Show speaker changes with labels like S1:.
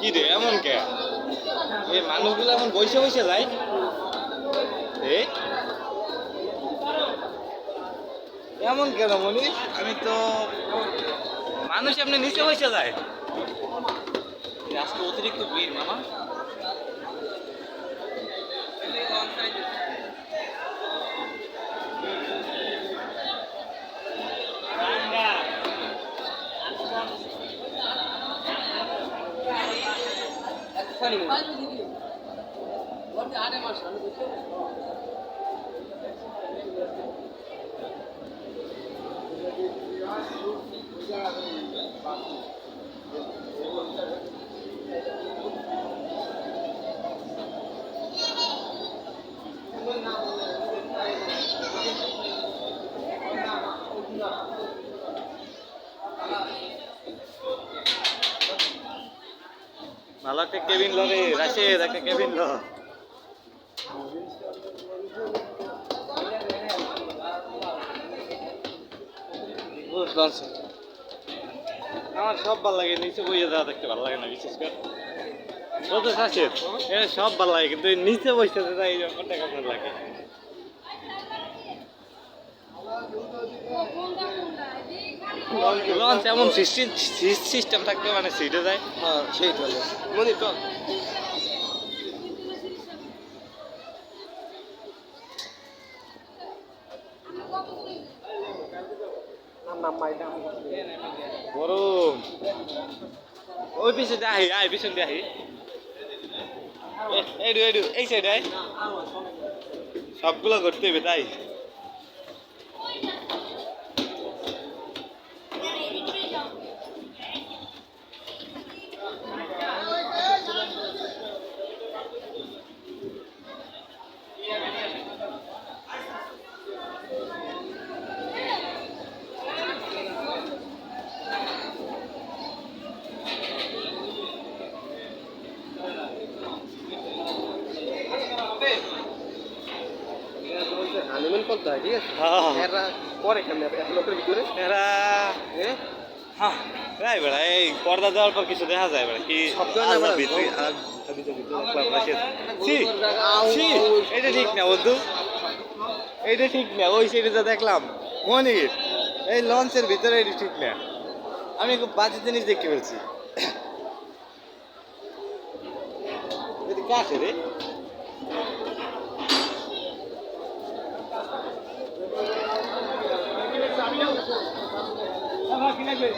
S1: কি রে এমন কে এই মানুষগুলো এমন বসে বসে যায় এ এমন কেন মনীষ আমি তো মানুষ এমনি নিচে বসে যায় আজকে অতিরিক্ত ভিড় মামা ভালো একটা কেবিন লো রে রাশেদ একটা কেবিন লো আমার সব ভালো লাগে নিচে বইয়ে যাওয়া দেখতে ভালো লাগে না বিশেষ করে বলতে রাশেদ এটা সব ভালো লাগে কিন্তু নিচে বসতে যাই এই ব্যাপারটা কেমন লাগে লঞ্চ এমন সিস্টেম থাকবে মানে সিটে যায়
S2: হ্যাঁ সেইটা মনে তো
S1: গরম ওই পিছে আহি আয় পিছন দিয়ে আহি এই সাইড আয় সবগুলো করতে হবে তাই
S2: হানিমুন করতে হয় ঠিক আছে
S1: হ্যাঁ
S2: এরা পরে কেমন এক লোকের ভিতরে
S1: এরা হ্যাঁ রাই বেড়া এই পর্দা দেওয়ার পর কিছু দেখা যায় বেড়া কি
S2: শব্দ না
S1: আল্লাহ
S2: বেড়া,
S1: ভিতরে আর এটা ঠিক না বন্ধু এইটা ঠিক না ওই সাইডে যা দেখলাম মনির এই লঞ্চের ভিতরে এটা ঠিক না আমি খুব বাজে জিনিস দেখতে পেয়েছি এদিকে আসে রে কি লাগবে